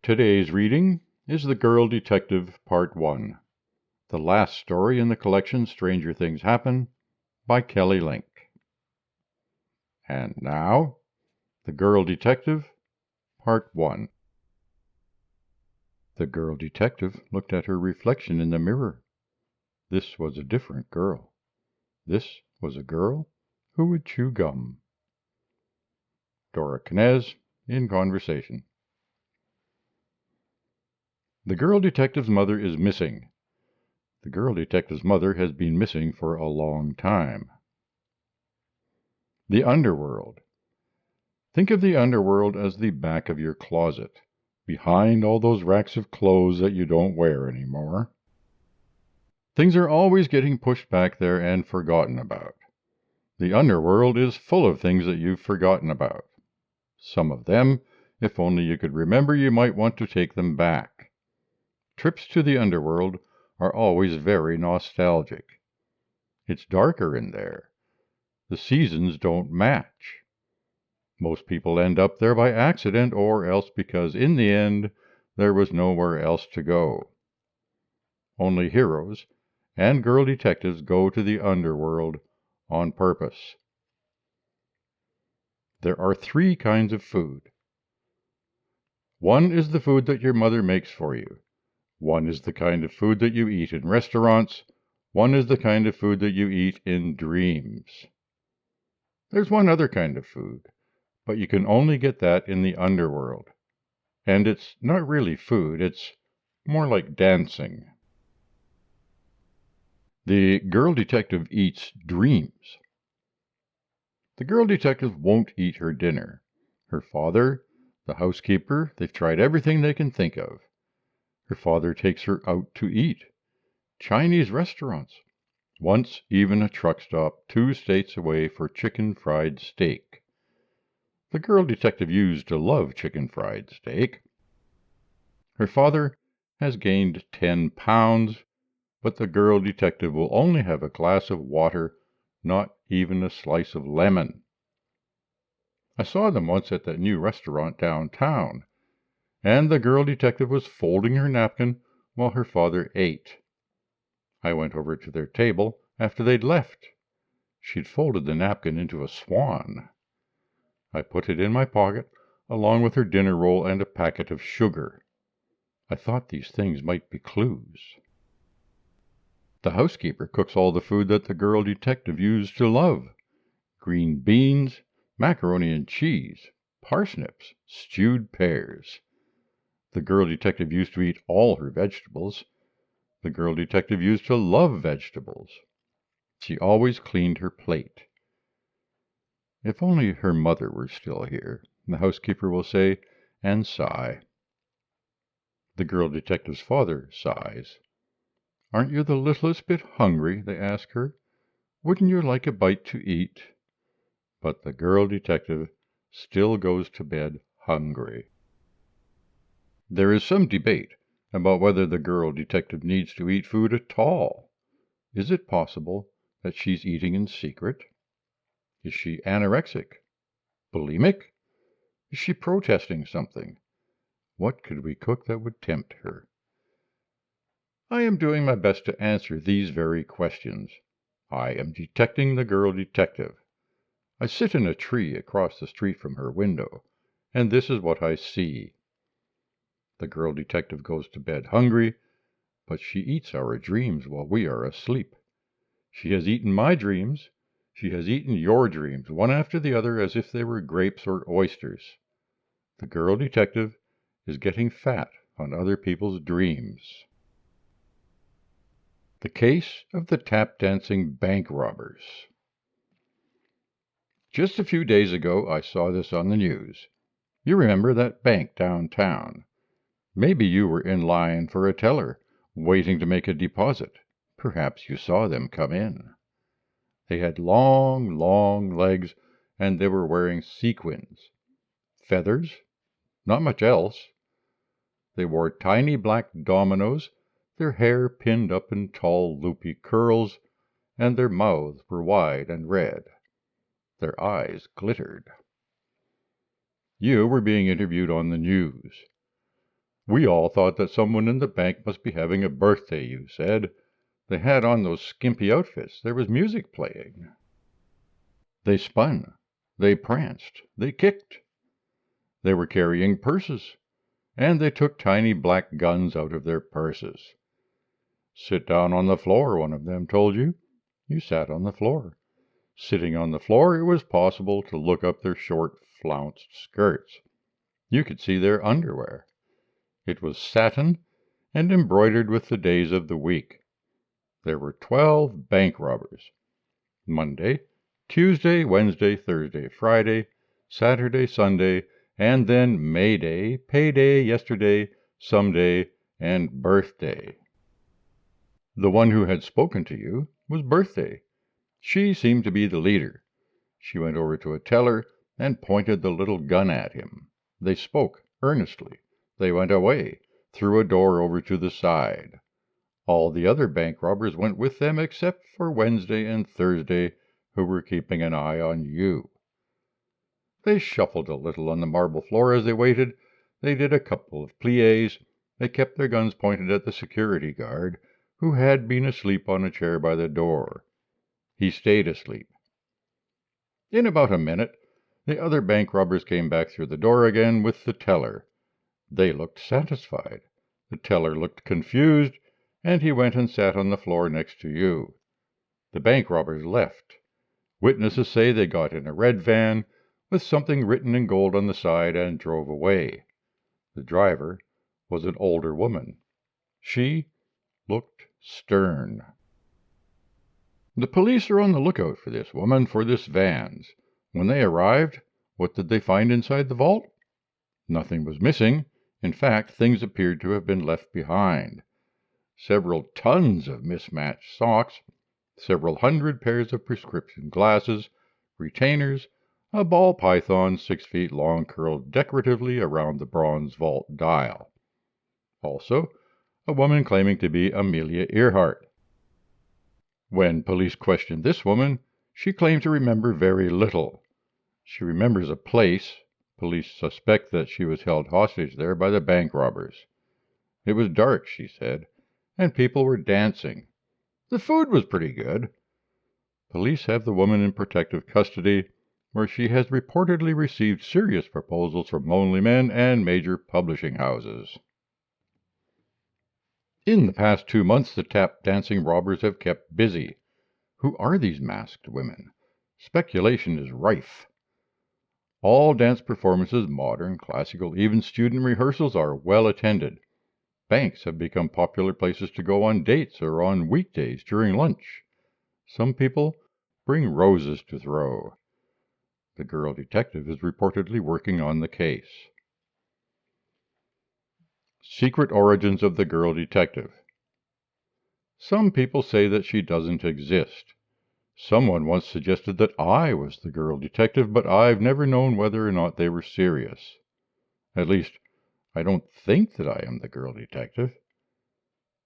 Today's reading is The Girl Detective Part 1, the last story in the collection Stranger Things Happen by Kelly Link. And now, The Girl Detective Part 1. The girl detective looked at her reflection in the mirror. This was a different girl. This was a girl who would chew gum. Dora Knez in conversation. The girl detective's mother is missing. The girl detective's mother has been missing for a long time. The underworld. Think of the underworld as the back of your closet, behind all those racks of clothes that you don't wear anymore. Things are always getting pushed back there and forgotten about. The underworld is full of things that you've forgotten about. Some of them, if only you could remember, you might want to take them back. Trips to the underworld are always very nostalgic. It's darker in there. The seasons don't match. Most people end up there by accident or else because in the end there was nowhere else to go. Only heroes and girl detectives go to the underworld on purpose. There are 3 kinds of food. One is the food that your mother makes for you. One is the kind of food that you eat in restaurants. One is the kind of food that you eat in dreams. There's one other kind of food, but you can only get that in the underworld. And it's not really food, it's more like dancing. The girl detective eats dreams. The girl detective won't eat her dinner. Her father, the housekeeper, they've tried everything they can think of. Her father takes her out to eat. Chinese restaurants. Once even a truck stop 2 states away for chicken fried steak. The girl detective used to love chicken fried steak. Her father has gained 10 pounds, but the girl detective will only have a glass of water, not even a slice of lemon. I saw them once at that new restaurant downtown, and the girl detective was folding her napkin while her father ate. I went over to their table after they'd left. She'd folded the napkin into a swan. I put it in my pocket, along with her dinner roll and a packet of sugar. I thought these things might be clues. The housekeeper cooks all the food that the girl detective used to love. Green beans, macaroni and cheese, parsnips, stewed pears. The girl detective used to eat all her vegetables. The girl detective used to love vegetables. She always cleaned her plate. If only her mother were still here, the housekeeper will say, and sigh. The girl detective's father sighs. Aren't you the littlest bit hungry? They ask her. Wouldn't you like a bite to eat? But the girl detective still goes to bed hungry. There is some debate about whether the girl detective needs to eat food at all. Is it possible that she's eating in secret? Is she anorexic? Bulimic? Is she protesting something? What could we cook that would tempt her? I am doing my best to answer these very questions. I am detecting the girl detective. I sit in a tree across the street from her window, and this is what I see. The girl detective goes to bed hungry, but she eats our dreams while we are asleep. She has eaten my dreams. She has eaten your dreams, one after the other, as if they were grapes or oysters. The girl detective is getting fat on other people's dreams. The case of the tap-dancing bank robbers. Just a few days ago, I saw this on the news. You remember that bank downtown. Maybe you were in line for a teller, waiting to make a deposit. Perhaps you saw them come in. They had long, long legs, and they were wearing sequins. Feathers? Not much else. They wore tiny black dominoes, their hair pinned up in tall, loopy curls, and their mouths were wide and red. Their eyes glittered. You were being interviewed on the news. We all thought that someone in the bank must be having a birthday, you said. They had on those skimpy outfits. There was music playing. They spun. They pranced. They kicked. They were carrying purses, and they took tiny black guns out of their purses. Sit down on the floor, one of them told you. You sat on the floor. Sitting on the floor, it was possible to look up their short, flounced skirts. You could see their underwear. It was satin and embroidered with the days of the week. There were 12 bank robbers. Monday, Tuesday, Wednesday, Thursday, Friday, Saturday, Sunday, and then May Day, payday, yesterday, someday, and birthday. The one who had spoken to you was Birthday. She seemed to be the leader. She went over to a teller and pointed the little gun at him. They spoke earnestly. They went away, through a door over to the side. All the other bank robbers went with them except for Wednesday and Thursday, who were keeping an eye on you. They shuffled a little on the marble floor as they waited. They did a couple of pliés. They kept their guns pointed at the security guard, who had been asleep on a chair by the door. He stayed asleep. In about a minute, the other bank robbers came back through the door again with the teller. They looked satisfied. The teller looked confused, and he went and sat on the floor next to you. The bank robbers left. Witnesses say they got in a red van with something written in gold on the side and drove away. The driver was an older woman. She looked stern. The police are on the lookout for this woman, for this van. When they arrived, what did they find inside the vault? Nothing was missing. In fact, things appeared to have been left behind. Several tons of mismatched socks, several hundred pairs of prescription glasses, retainers, a ball python 6 feet long curled decoratively around the bronze vault dial. Also, a woman claiming to be Amelia Earhart. When police questioned this woman, she claimed to remember very little. She remembers a place. Police suspect that she was held hostage there by the bank robbers. It was dark, she said, and people were dancing. The food was pretty good. Police have the woman in protective custody, where she has reportedly received serious proposals from lonely men and major publishing houses. In the past 2 months, the tap dancing robbers have kept busy. Who are these masked women? Speculation is rife. All dance performances, modern, classical, even student rehearsals, are well attended. Banks have become popular places to go on dates or on weekdays during lunch. Some people bring roses to throw. The girl detective is reportedly working on the case. Secret origins of the girl detective. Some people say that she doesn't exist. Someone once suggested that I was the girl detective, but I've never known whether or not they were serious. At least, I don't think that I am the girl detective.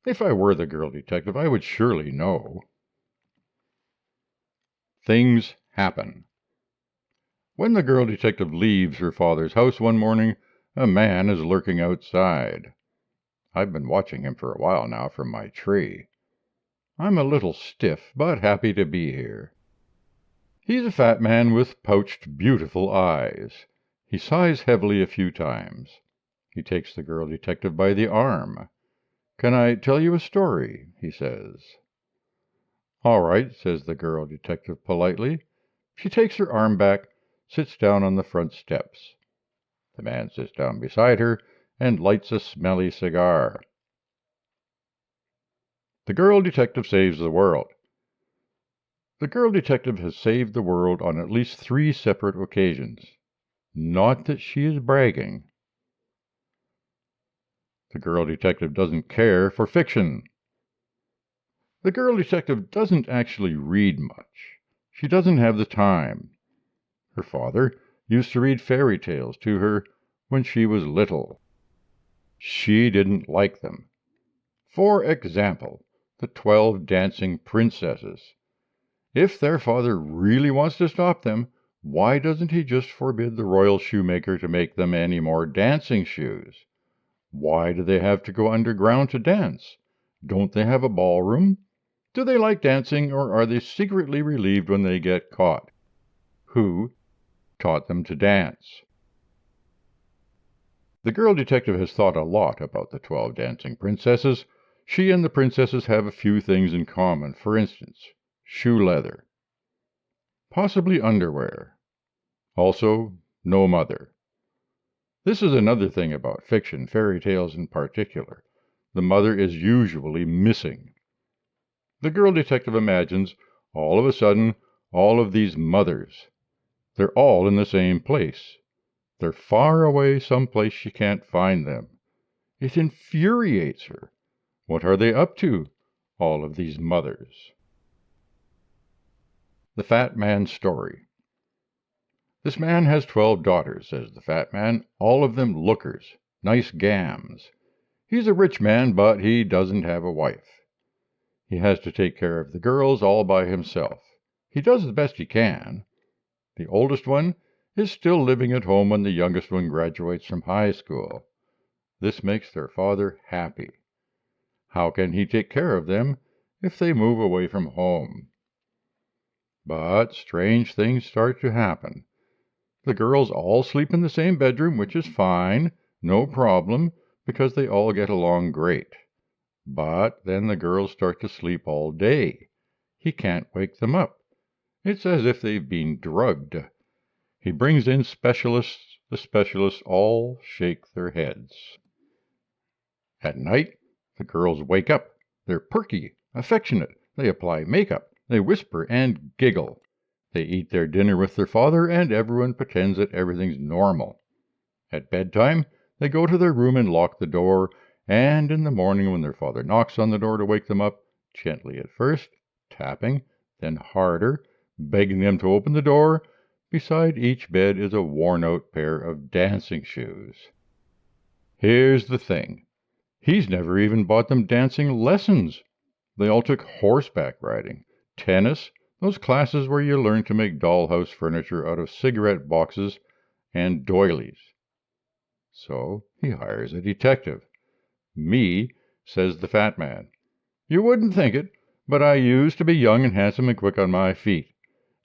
If I were the girl detective, I would surely know. Things happen. When the girl detective leaves her father's house one morning, a man is lurking outside. I've been watching him for a while now from my tree. I'm a little stiff, but happy to be here. He's a fat man with pouched, beautiful eyes. He sighs heavily a few times. He takes the girl detective by the arm. "Can I tell you a story?" he says. "All right," says the girl detective politely. She takes her arm back, sits down on the front steps. The man sits down beside her and lights a smelly cigar. The girl detective saves the world. The girl detective has saved the world on at least 3 separate occasions. Not that she is bragging. The girl detective doesn't care for fiction. The girl detective doesn't actually read much. She doesn't have the time. Her father used to read fairy tales to her when she was little. She didn't like them. For example, the 12 dancing princesses. If their father really wants to stop them, why doesn't he just forbid the royal shoemaker to make them any more dancing shoes? Why do they have to go underground to dance? Don't they have a ballroom? Do they like dancing, or are they secretly relieved when they get caught? Who taught them to dance? The girl detective has thought a lot about the 12 dancing princesses. She and the princesses have a few things in common. For instance, shoe leather, possibly underwear, also no mother. This is another thing about fiction, fairy tales in particular. The mother is usually missing. The girl detective imagines, all of a sudden, all of these mothers. They're all in the same place. They're far away someplace she can't find them. It infuriates her. What are they up to, all of these mothers? The Fat Man's Story. This man has 12 daughters, says the fat man, all of them lookers, nice gams. He's a rich man, but he doesn't have a wife. He has to take care of the girls all by himself. He does the best he can. The oldest one is still living at home when the youngest one graduates from high school. This makes their father happy. How can he take care of them if they move away from home? But strange things start to happen. The girls all sleep in the same bedroom, which is fine, no problem, because they all get along great. But then the girls start to sleep all day. He can't wake them up. It's as if they've been drugged. He brings in specialists. The specialists all shake their heads. At night, the girls wake up. They're perky, affectionate. They apply makeup. They whisper and giggle. They eat their dinner with their father, and everyone pretends that everything's normal. At bedtime, they go to their room and lock the door, and in the morning when their father knocks on the door to wake them up, gently at first, tapping, then harder, begging them to open the door, beside each bed is a worn-out pair of dancing shoes. Here's the thing. He's never even bought them dancing lessons. They all took horseback riding, tennis, those classes where you learn to make dollhouse furniture out of cigarette boxes, and doilies. So he hires a detective. Me, says the fat man. You wouldn't think it, but I used to be young and handsome and quick on my feet.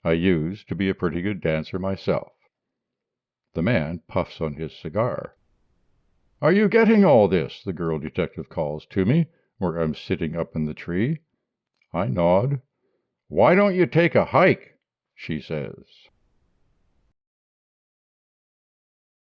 I used to be a pretty good dancer myself. The man puffs on his cigar. Are you getting all this? The girl detective calls to me, where I'm sitting up in the tree. I nod. Why don't you take a hike? She says.